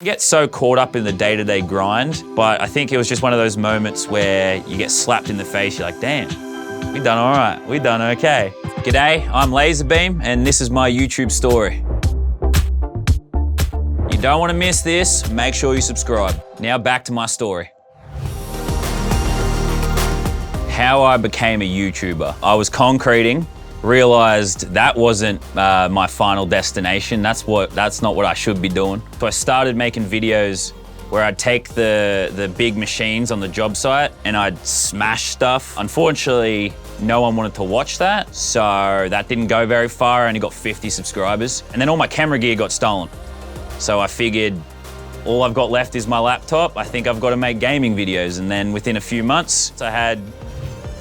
You get so caught up in the day-to-day grind, but I think it was just one of those moments where you get slapped in the face, you're like, damn, we done all right, we done okay. G'day, I'm LazarBeam, and this is my YouTube story. You don't want to miss this, make sure you subscribe. Now back to my story. How I became a YouTuber. I was concreting, realized that wasn't my final destination. That's not what I should be doing. So I started making videos where I'd take the big machines on the job site and I'd smash stuff. Unfortunately, no one wanted to watch that, so that didn't go very far. I only got 50 subscribers. And then all my camera gear got stolen. So I figured, all I've got left is my laptop. I think I've got to make gaming videos. And then within a few months, I had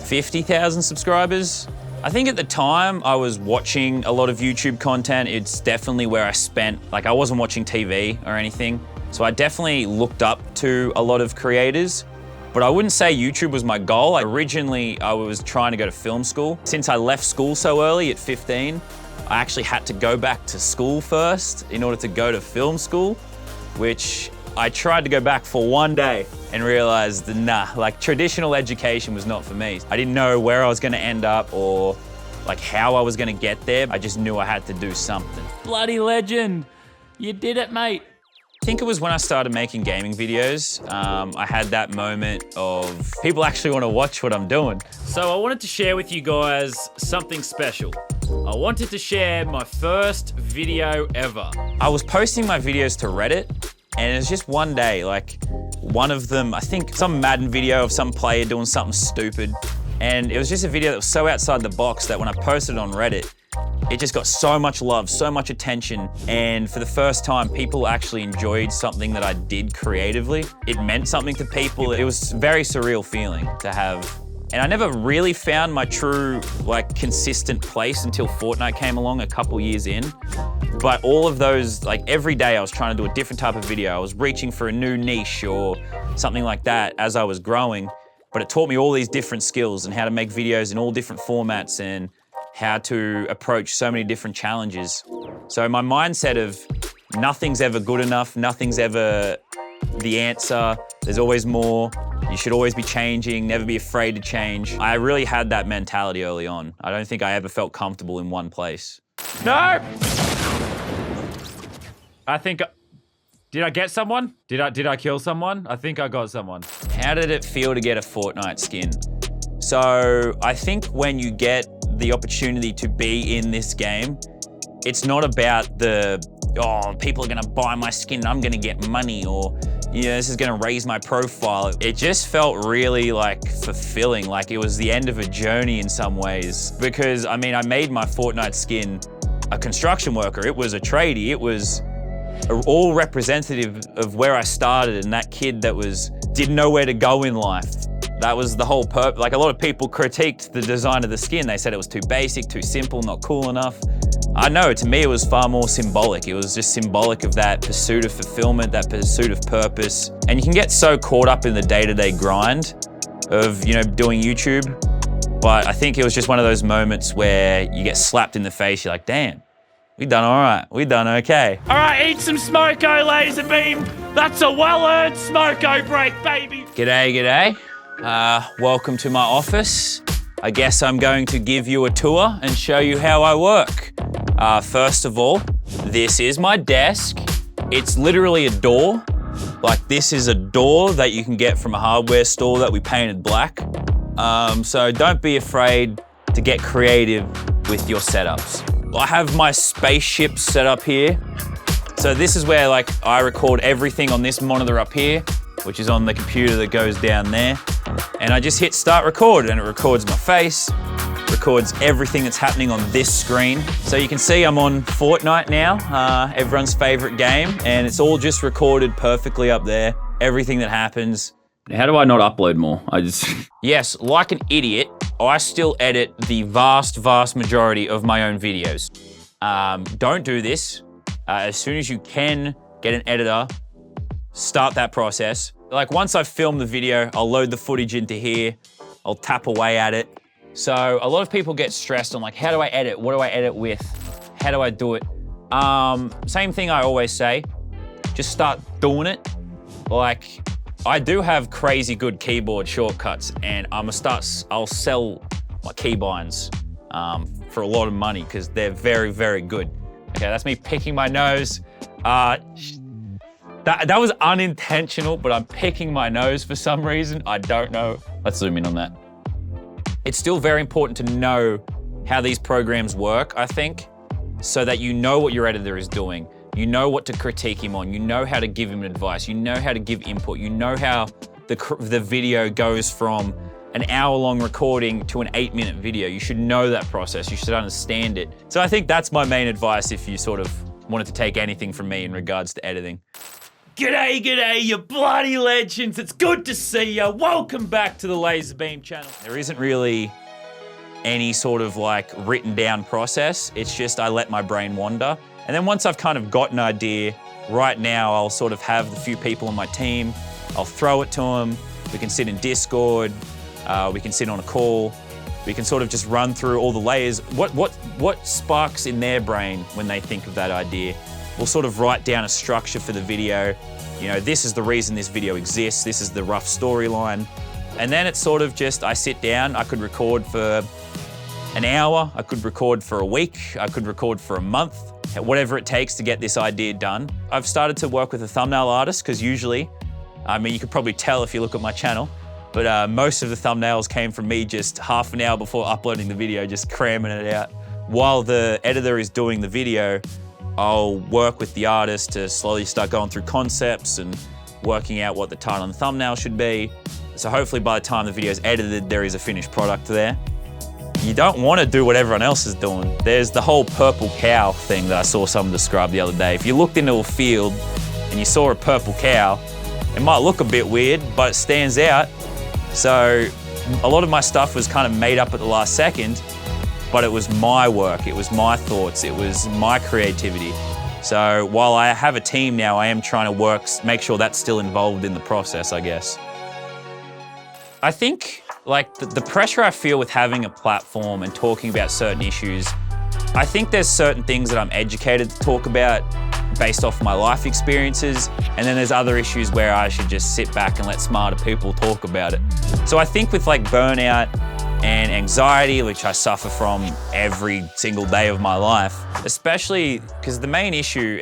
50,000 subscribers. I think at the time I was watching a lot of YouTube content. It's definitely where I spent, I wasn't watching TV or anything. So I definitely looked up to a lot of creators, but I wouldn't say YouTube was my goal. Originally, I was trying to go to film school. Since I left school so early at 15, I actually had to go back to school first in order to go to film school, which I tried to go back for one day and realized, nah, traditional education was not for me. I didn't know where I was gonna end up or how I was gonna get there. I just knew I had to do something. Bloody legend, you did it, mate. I think it was when I started making gaming videos, I had that moment of people actually wanna watch what I'm doing. So I wanted to share with you guys something special. I wanted to share my first video ever. I was posting my videos to Reddit, and it was just one day, one of them, I think some Madden video of some player doing something stupid. And it was just a video that was so outside the box that when I posted it on Reddit, it just got so much love, so much attention. And for the first time, people actually enjoyed something that I did creatively. It meant something to people. It was a very surreal feeling to have. And I never really found my true, consistent place until Fortnite came along a couple years in. But all of those, every day I was trying to do a different type of video. I was reaching for a new niche or something like that as I was growing. But it taught me all these different skills and how to make videos in all different formats and how to approach so many different challenges. So my mindset of nothing's ever good enough, nothing's ever the answer, there's always more, you should always be changing, never be afraid to change. I really had that mentality early on. I don't think I ever felt comfortable in one place. No! I think, did I get someone? Did I kill someone? I think I got someone. How did it feel to get a Fortnite skin? So I think when you get the opportunity to be in this game, it's not about people are gonna buy my skin and I'm gonna get money, or this is gonna raise my profile. It just felt really fulfilling, it was the end of a journey in some ways. Because I made my Fortnite skin a construction worker, it was a tradie, it was all representative of where I started and that kid that didn't know where to go in life. That was the whole purpose. A lot of people critiqued the design of the skin. They said it was too basic, too simple, not cool enough. I know, to me it was far more symbolic. It was just symbolic of that pursuit of fulfillment, that pursuit of purpose. And you can get so caught up in the day-to-day grind of, doing YouTube. But I think it was just one of those moments where you get slapped in the face, you're like, damn, we done all right, we done okay. All right, eat some smoko, LazarBeam. That's a well-earned smoko break, baby. G'day, g'day. Welcome to my office. I guess I'm going to give you a tour and show you how I work. First of all, this is my desk. It's literally a door. This is a door that you can get from a hardware store that we painted black. So don't be afraid to get creative with your setups. I have my spaceship set up here. So this is where I record everything on this monitor up here, which is on the computer that goes down there. And I just hit start record and it records my face, records everything that's happening on this screen. So you can see I'm on Fortnite now, everyone's favorite game, and it's all just recorded perfectly up there, everything that happens. How do I not upload more? Yes, like an idiot, I still edit the vast majority of my own videos. Don't do this. As soon as you can get an editor, start that process. Once I've filmed the video, I'll load the footage into here, I'll tap away at it. So a lot of people get stressed on how do I edit? What do I edit with? How do I do it? Same thing I always say, just start doing it. Like, I do have crazy good keyboard shortcuts, and I'll sell my keybinds for a lot of money because they're very, very good. Okay, that's me picking my nose. That was unintentional, but I'm picking my nose for some reason. I don't know. Let's zoom in on that. It's still very important to know how these programs work, I think, so that you know what your editor is doing. You know what to critique him on. You know how to give him advice. You know how to give input. You know how the video goes from an hour-long recording to an 8-minute video. You should know that process. You should understand it. So I think that's my main advice if you sort of wanted to take anything from me in regards to editing. G'day, you bloody legends. It's good to see you. Welcome back to the LazarBeam channel. There isn't really any sort of like written down process. It's just I let my brain wander. And then once I've kind of got an idea, right now I'll sort of have the few people on my team. I'll throw it to them. We can sit in Discord. We can sit on a call. We can sort of just run through all the layers. What sparks in their brain when they think of that idea? We'll sort of write down a structure for the video. You know, this is the reason this video exists. This is the rough storyline. And then it's sort of just, I sit down, I could record for an hour, I could record for a week, I could record for a month, whatever it takes to get this idea done. I've started to work with a thumbnail artist because usually, I mean, you could probably tell if you look at my channel, but most of the thumbnails came from me just half an hour before uploading the video, just cramming it out. While the editor is doing the video, I'll work with the artist to slowly start going through concepts and working out what the title and the thumbnail should be. So hopefully by the time the video is edited, there is a finished product there. You don't want to do what everyone else is doing. There's the whole purple cow thing that I saw someone describe the other day. If you looked into a field and you saw a purple cow, it might look a bit weird, but it stands out. So a lot of my stuff was kind of made up at the last second, but it was my work, it was my thoughts, it was my creativity. So while I have a team now, I am trying to make sure that's still involved in the process, I guess. I think like the pressure I feel with having a platform and talking about certain issues, I think there's certain things that I'm educated to talk about based off my life experiences, and then there's other issues where I should just sit back and let smarter people talk about it. So I think with like burnout and anxiety, which I suffer from every single day of my life, especially because the main issue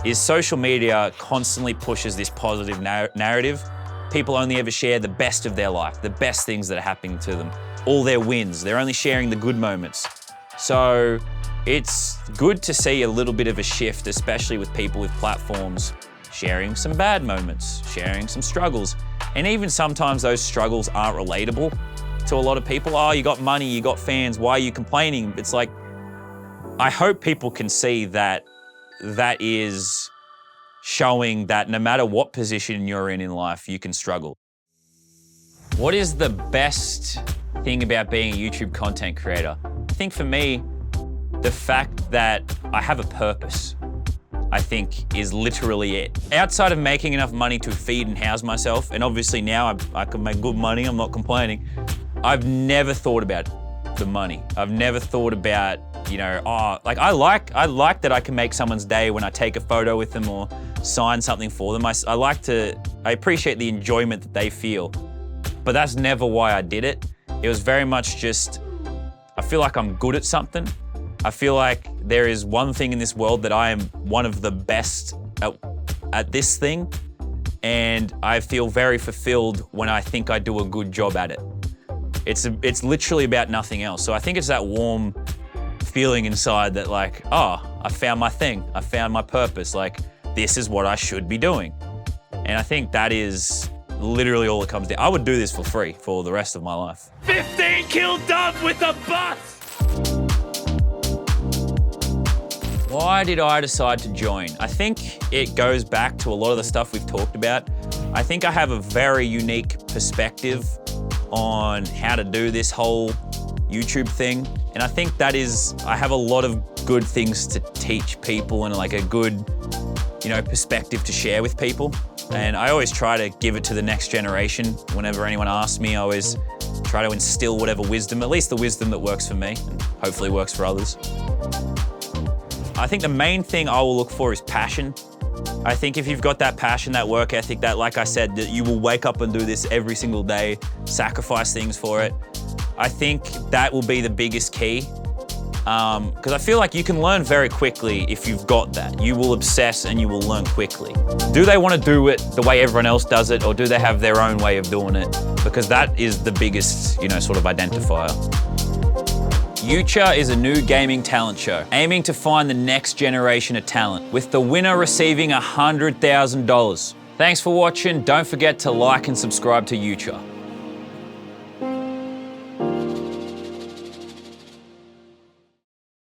is social media constantly pushes this positive narrative. People only ever share the best of their life, the best things that are happening to them, all their wins. They're only sharing the good moments. So it's good to see a little bit of a shift, especially with people with platforms sharing some bad moments, sharing some struggles. And even sometimes those struggles aren't relatable to a lot of people. Oh, you got money, you got fans, why are you complaining? It's like, I hope people can see that that is showing that no matter what position you're in life, you can struggle. What is the best thing about being a YouTube content creator? I think for me, the fact that I have a purpose, I think is literally it. Outside of making enough money to feed and house myself, and obviously now I can make good money, I'm not complaining, I've never thought about the money. I've never thought about, you know, oh, like I like that I can make someone's day when I take a photo with them or sign something for them. I appreciate the enjoyment that they feel, but that's never why I did it. It was very much just, I feel like I'm good at something. I feel like there is one thing in this world that I am one of the best at this thing, and I feel very fulfilled when I think I do a good job at it. It's literally about nothing else. So I think it's that warm feeling inside that like, oh, I found my thing. I found my purpose. Like, this is what I should be doing. And I think that is literally all it comes down. I would do this for free for the rest of my life. 15 kill dub with a bus! Why did I decide to join? I think it goes back to a lot of the stuff we've talked about. I think I have a very unique perspective on how to do this whole YouTube thing. And I think that is, I have a lot of good things to teach people and like a good, you know, perspective to share with people. And I always try to give it to the next generation. Whenever anyone asks me, I always try to instill whatever wisdom, at least the wisdom that works for me and hopefully works for others. I think the main thing I will look for is passion. I think if you've got that passion, that work ethic, that, like I said, that you will wake up and do this every single day, sacrifice things for it, I think that will be the biggest key. Because I feel like you can learn very quickly if you've got that. You will obsess and you will learn quickly. Do they want to do it the way everyone else does it, or do they have their own way of doing it? Because that is the biggest, sort of identifier. uTure is a new gaming talent show aiming to find the next generation of talent, with the winner receiving $100,000. Thanks for watching. Don't forget to like and subscribe to uTure.